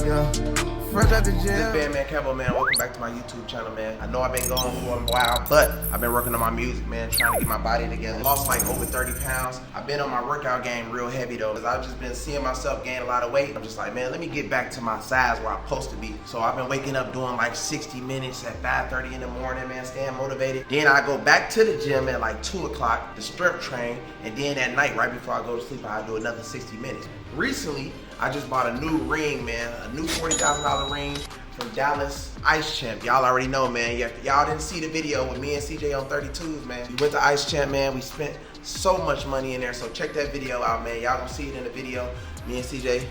Yeah. Fresh out the gym. This Bandmankevo, man. Welcome back to my YouTube channel, man. I know I've been gone for a while, but I've been working on my music, man, trying to get my body together. Lost like over 30 pounds. I've been on my workout game real heavy though, because I've just been seeing myself gain a lot of weight. I'm just like, man, let me get back to my size where I'm supposed to be. So I've been waking up doing like 60 minutes at 5:30 in the morning, man, staying motivated. Then I go back to the gym at like 2 o'clock to strength train, and then at night, right before I go to sleep, I do another 60 minutes. Recently, I just bought a new ring, man, a new $40,000 ring from Dallas Ice Champ. Y'all already know, man. Y'all didn't see the video with me and CJ on 32s, man. We went to Ice Champ, man. We spent so much money in there, so check that video out, man. Y'all gonna see it in the video. Me and CJ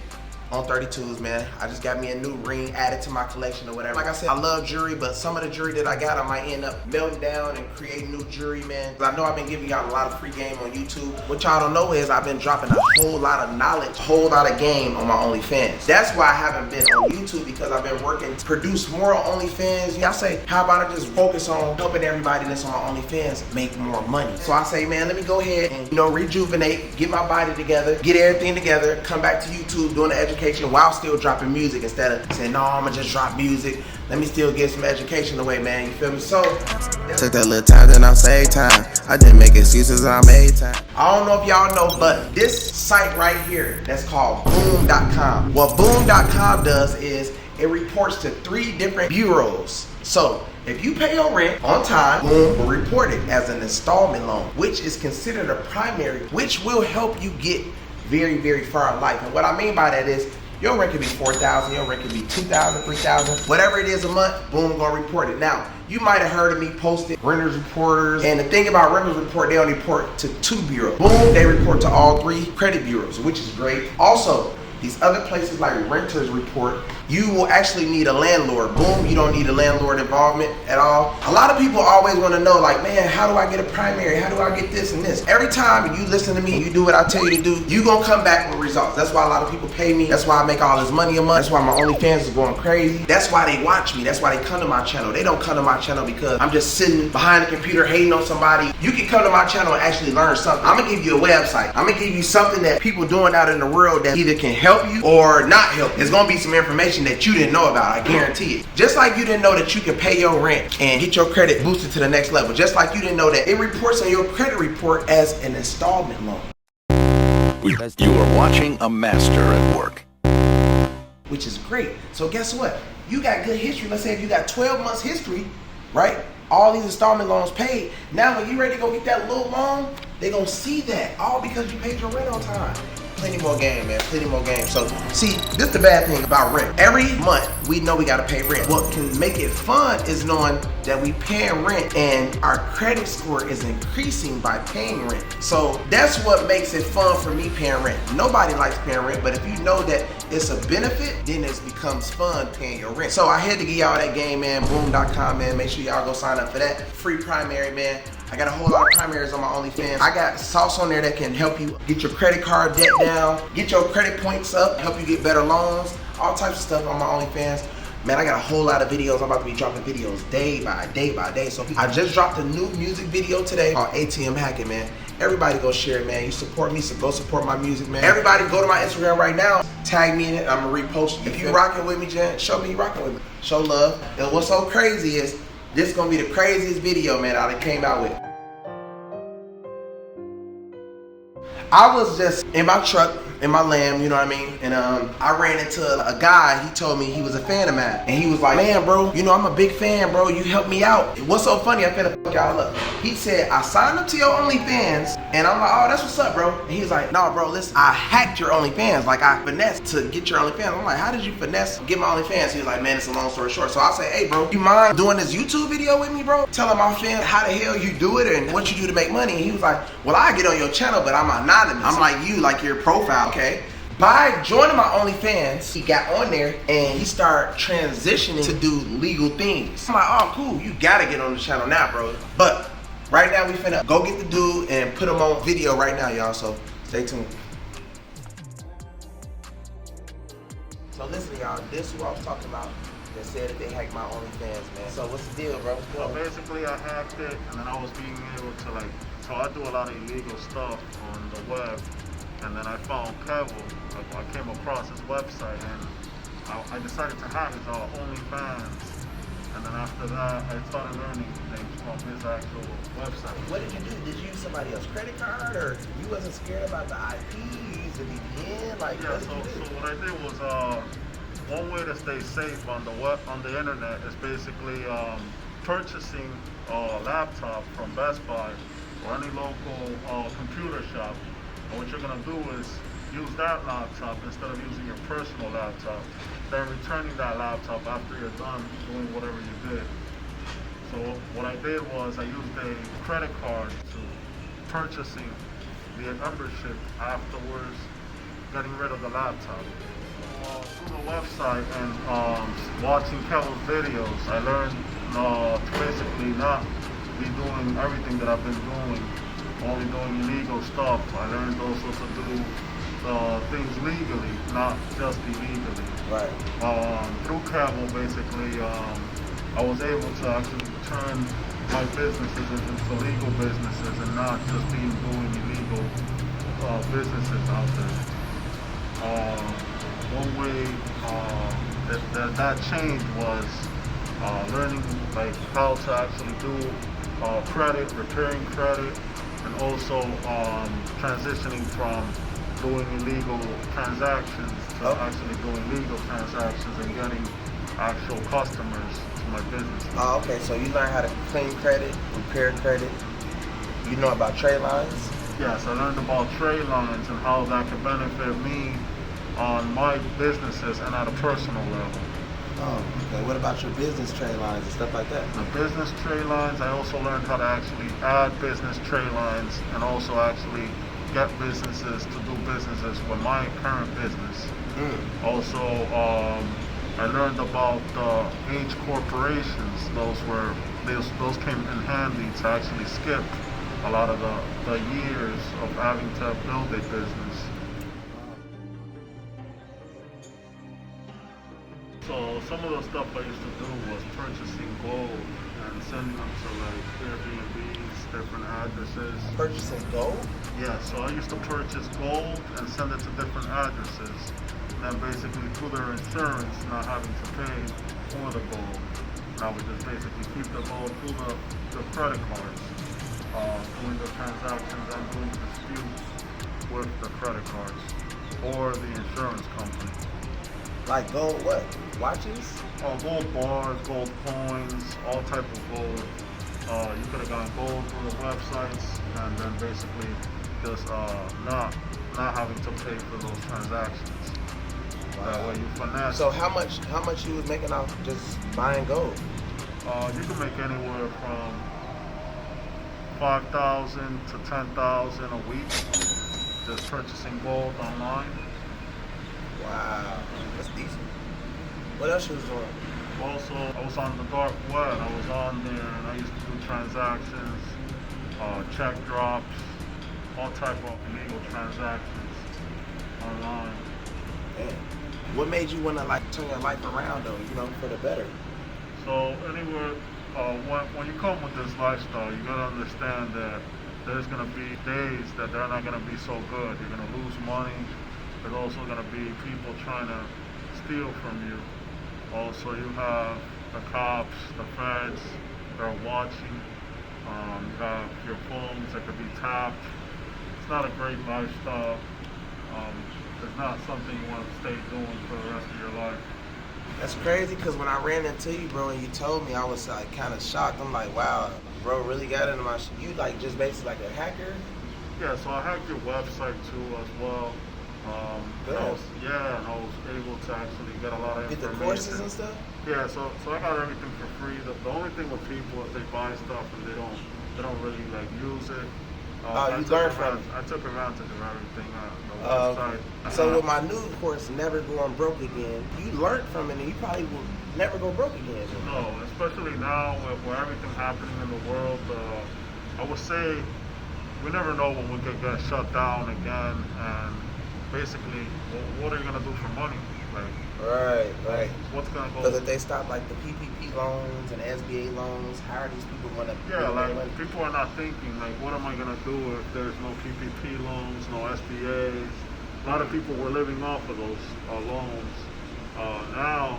on 32s, man. I just got me a new ring added to my collection or whatever. Like I said, I love jewelry, but some of the jewelry that I got, I might end up melting down and creating new jewelry, man. I know I've been giving y'all a lot of free game on YouTube. What y'all don't know is I've been dropping a whole lot of knowledge, a whole lot of game on my OnlyFans. That's why I haven't been on YouTube, because I've been working to produce more on OnlyFans. Y'all say, how about I just focus on helping everybody that's on my OnlyFans make more money? So I say, man, let me go ahead and, rejuvenate, get my body together, get everything together, come back to YouTube doing the education while still dropping music, instead of saying, no, I'm gonna just drop music. Let me still get some education away, man. You feel me? So Took that little time, then I saved time. I didn't make excuses, I made time. I don't know if y'all know, but this site right here, that's called boom.com. What boom.com does is it reports to 3 different bureaus. So if you pay your rent on time, Boom will report it as an installment loan, which is considered a primary, which will help you get very, very far in life. And what I mean by that is, your rent could be $4,000, your rent could be $2,000, $3,000, whatever it is a month, Boom gonna report it. Now, you might have heard of me posting renters reporters, and the thing about renters report, they only report to 2 bureaus. Boom, they report to all 3 credit bureaus, which is great. Also, these other places like renters report, you will actually need a landlord. Boom, you don't need a landlord involvement at all. A lot of people always want to know, like, man, how do I get a primary? How do I get this and this? Every time you listen to me, you do what I tell you to do, you gonna come back with results. That's why a lot of people pay me. That's why I make all this money a month. That's why my OnlyFans is going crazy. That's why they watch me. That's why they come to my channel. They don't come to my channel because I'm just sitting behind the computer hating on somebody. You can come to my channel and actually learn something. I'm gonna give you a website. I'm gonna give you something that people doing out in the world that either can help you or not help. It's gonna be some information that you didn't know about, I guarantee it. Just like you didn't know that you can pay your rent and get your credit boosted to the next level. Just like you didn't know that it reports on your credit report as an installment loan. You are watching a master at work. Which is great. So guess what? You got good history. Let's say if you got 12 months history, right? All these installment loans paid. Now when you ready to go get that little loan, they gonna see that. All because you paid your rent on time. Plenty more game, man, plenty more game. So, see, this is the bad thing about rent. Every month, we know we gotta pay rent. What can make it fun is knowing that we paying rent and our credit score is increasing by paying rent. So, that's what makes it fun for me paying rent. Nobody likes paying rent, but if you know that it's a benefit, then it becomes fun paying your rent. So, I had to give y'all that game, man, boom.com, man. Make sure y'all go sign up for that. Free primary, man. I got a whole lot of primaries on my OnlyFans. I got sauce on there that can help you get your credit card debt down, get your credit points up, help you get better loans, all types of stuff on my OnlyFans. Man, I got a whole lot of videos. I'm about to be dropping videos day by day by day. So I just dropped a new music video today called ATM Hacking, man. Everybody go share it, man. You support me, so go support my music, man. Everybody go to my Instagram right now, tag me in it, I'm gonna repost it. If you rocking with me, Jen, show me you rocking with me. Show love. And what's so crazy is, this is gonna be the craziest video, man, I came out with. I was just in my truck, in my Lamb, you know what I mean? And I ran into a guy, he told me he was a fan of mine. And he was like, man, bro, I'm a big fan, bro. You helped me out. What's so funny, I'm finna fuck y'all up. He said, I signed up to your OnlyFans. And I'm like, oh, that's what's up, bro. And he was like, no, bro, listen, I hacked your OnlyFans. Like, I finessed to get your OnlyFans. I'm like, how did you finesse get my OnlyFans? He was like, man, it's a long story short. So I say, hey, bro, you mind doing this YouTube video with me, bro? Telling my fans how the hell you do it and what you do to make money. And he was like, well, I get on your channel, but I'm anonymous. I'm like you, like your profile, okay? By joining my OnlyFans, he got on there and he started transitioning to do legal things. I'm like, oh, cool, you gotta get on the channel now, bro. But right now, we finna go get the dude and put him on video right now, y'all, so stay tuned. So listen, y'all, this is who I was talking about that said that they hacked my OnlyFans, man. So what's the deal, bro? Well, basically, I hacked it, and then I was being able to, so I do a lot of illegal stuff on the web. And then I found Kevo. I came across his website, and I I decided to have his OnlyFans. And then after that, I started learning things from his actual website. What did you do? Did you use somebody else's credit card, or you wasn't scared about the IP? You used the VPN? Like, Yeah, what did you do? so what I did was one way to stay safe on the internet is basically purchasing a laptop from Best Buy or any local computer shop. And what you're gonna do is use that laptop instead of using your personal laptop. Then returning that laptop after you're done doing whatever you did. So what I did was I used a credit card to purchasing the membership afterwards, getting rid of the laptop. Through the website and watching Kevo's videos, I learned to basically not be doing everything that I've been doing, only doing illegal stuff. I learned also to do things legally, not just illegally. Right. Through Kevo, basically, I was able to actually turn my businesses into legal businesses and not just being doing illegal businesses out there. One way that change was learning like how to actually do credit, repairing credit, and also transitioning from doing illegal transactions to actually doing legal transactions and getting actual customers to my business. Oh, okay. So you learn how to clean credit, repair credit. You know about trade lines? Yes, I learned about trade lines and how that could benefit me on my businesses and at a personal level. Oh, okay. What about your business trade lines and stuff like that? The business trade lines, I also learned how to actually add business trade lines and also actually get businesses to do businesses with my current business. Also, I learned about age corporations. Those came in handy to actually skip a lot of the years of having to build a business. So some of the stuff I used to do was purchasing gold and sending them to like Airbnbs, different addresses. Purchasing gold? Yeah, so I used to purchase gold and send it to different addresses. And then basically through their insurance, not having to pay for the gold. And I would just basically keep the gold through the credit cards, doing the transactions and doing disputes with the credit cards or the insurance company. Like gold what? Watches? Gold bars, gold coins, all type of gold. You could have gotten gold through the websites and then basically just not having to pay for those transactions. Wow. That way you finesse. So how much you was making off just buying gold? You can make anywhere from 5,000 to 10,000 a week just purchasing gold online. Wow, that's decent. What else you was doing? Also, I was on the dark web. I was on there and I used to do transactions, check drops, all type of illegal transactions online. Man, what made you want to like turn your life around though? You know, for the better. So anywhere, when you come with this lifestyle, you gotta understand that there's gonna be days that they're not gonna be so good. You're gonna lose money. There's also gonna be people trying to steal from you. Also, you have the cops, the feds, they're watching. You have your phones that could be tapped. It's not a great lifestyle. It's not something you want to stay doing for the rest of your life. That's crazy because when I ran into you, bro, and you told me, I was like kind of shocked. I'm like, wow, bro, really got into my shit. You like just basically like a hacker? Yeah, so I hacked your website too as well. Good. I was able to actually get a lot of Get the information. courses and stuff? Yeah, so I got everything for free. The only thing with people is they buy stuff and they don't really like use it. You learn from it. I took advantage of everything on the website. So with my new course, Never Going Broke Again, you learned from it and you probably will never go broke again. No, especially now with everything happening in the world, I would say we never know when we could get shut down again. And basically, what are you gonna do for money? Like, Right. What's gonna go? Because if they stop like the PPP loans and SBA loans, how are these people gonna? Yeah, like people are not thinking like, what am I gonna do if there's no PPP loans, no SBAs? A lot of people were living off of those loans. Now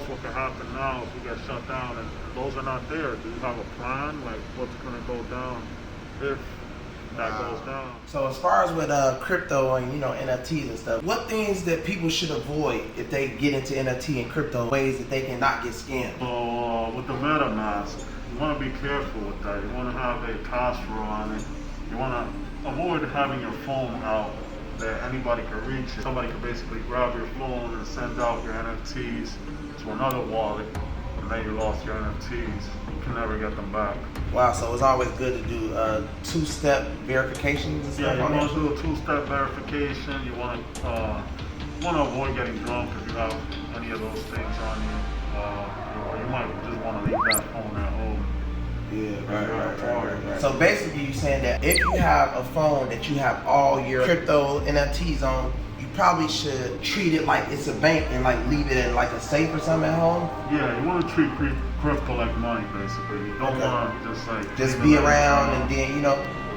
what can happen now if we get shut down and those are not there. Do you have a plan, like what's gonna go down if that goes down? So as far as with crypto and NFTs and stuff, what things that people should avoid if they get into NFT and crypto, ways that they can not get scammed? So with the MetaMask, you want to be careful with that. You want to have a password on it. You want to avoid having your phone out that anybody can reach it. Somebody can basically grab your phone and send out your NFTs to another wallet, and then you lost your NFTs. You can never get them back. Wow, so it's always good to do two-step verifications and stuff. Yeah, on you it? want to do a two-step verification. You want to avoid getting drunk if you have any of those things on you. Or you might just want to leave that phone at home. Right. So basically you're saying that if you have a phone that you have all your crypto NFTs on, you probably should treat it like it's a bank and like leave it in like a safe or something at home? Yeah, you want to treat crypto like money basically. You don't want to just be around and then,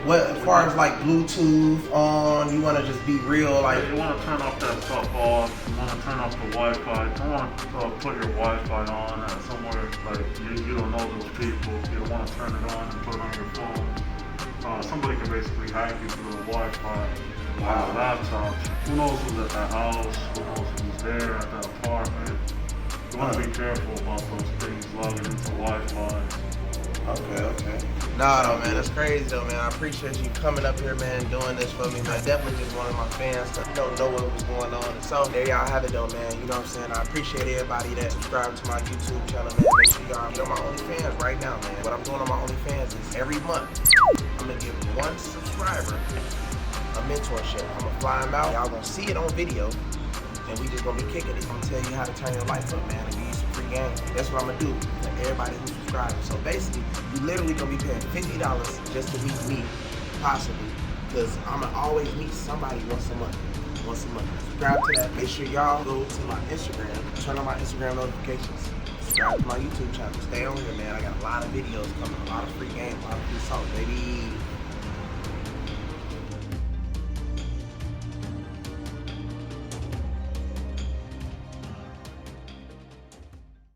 what as far as like Bluetooth on, you want to just be real like... You want to turn off that stuff off. You want to turn off the Wi-Fi. You don't want to put your Wi-Fi on at somewhere like you don't know those people. You don't want to turn it on and put it on your phone. Somebody can basically hack you through the Wi-Fi on a laptop. Who knows who's at the house? Who knows who's there at the apartment? You want to be careful about those things, logging into Wi-Fi. Okay. Nah, man, that's crazy though, man. I appreciate you coming up here, man, doing this for me, man. Definitely just wanted my fans to know what was going on. So there y'all have it though, man. You know what I'm saying? I appreciate everybody that subscribed to my YouTube channel, man. Make sure y'all get on my OnlyFans right now, man. What I'm doing on my OnlyFans is every month, I'm gonna give one subscriber a mentorship. I'm gonna fly him out. Y'all gonna see it on video, and we just gonna be kicking it. I'm gonna tell you how to turn your life up, man, and give you some free game. That's what I'm gonna do for everybody who subscribes. So basically, you literally gonna be paying $50 just to meet me, possibly, because I'm gonna always meet somebody once a month. Subscribe to that. Make sure y'all go to my Instagram, turn on my Instagram notifications, subscribe to my YouTube channel. Stay on here, man. I got a lot of videos coming, a lot of free game, a lot of free songs, baby.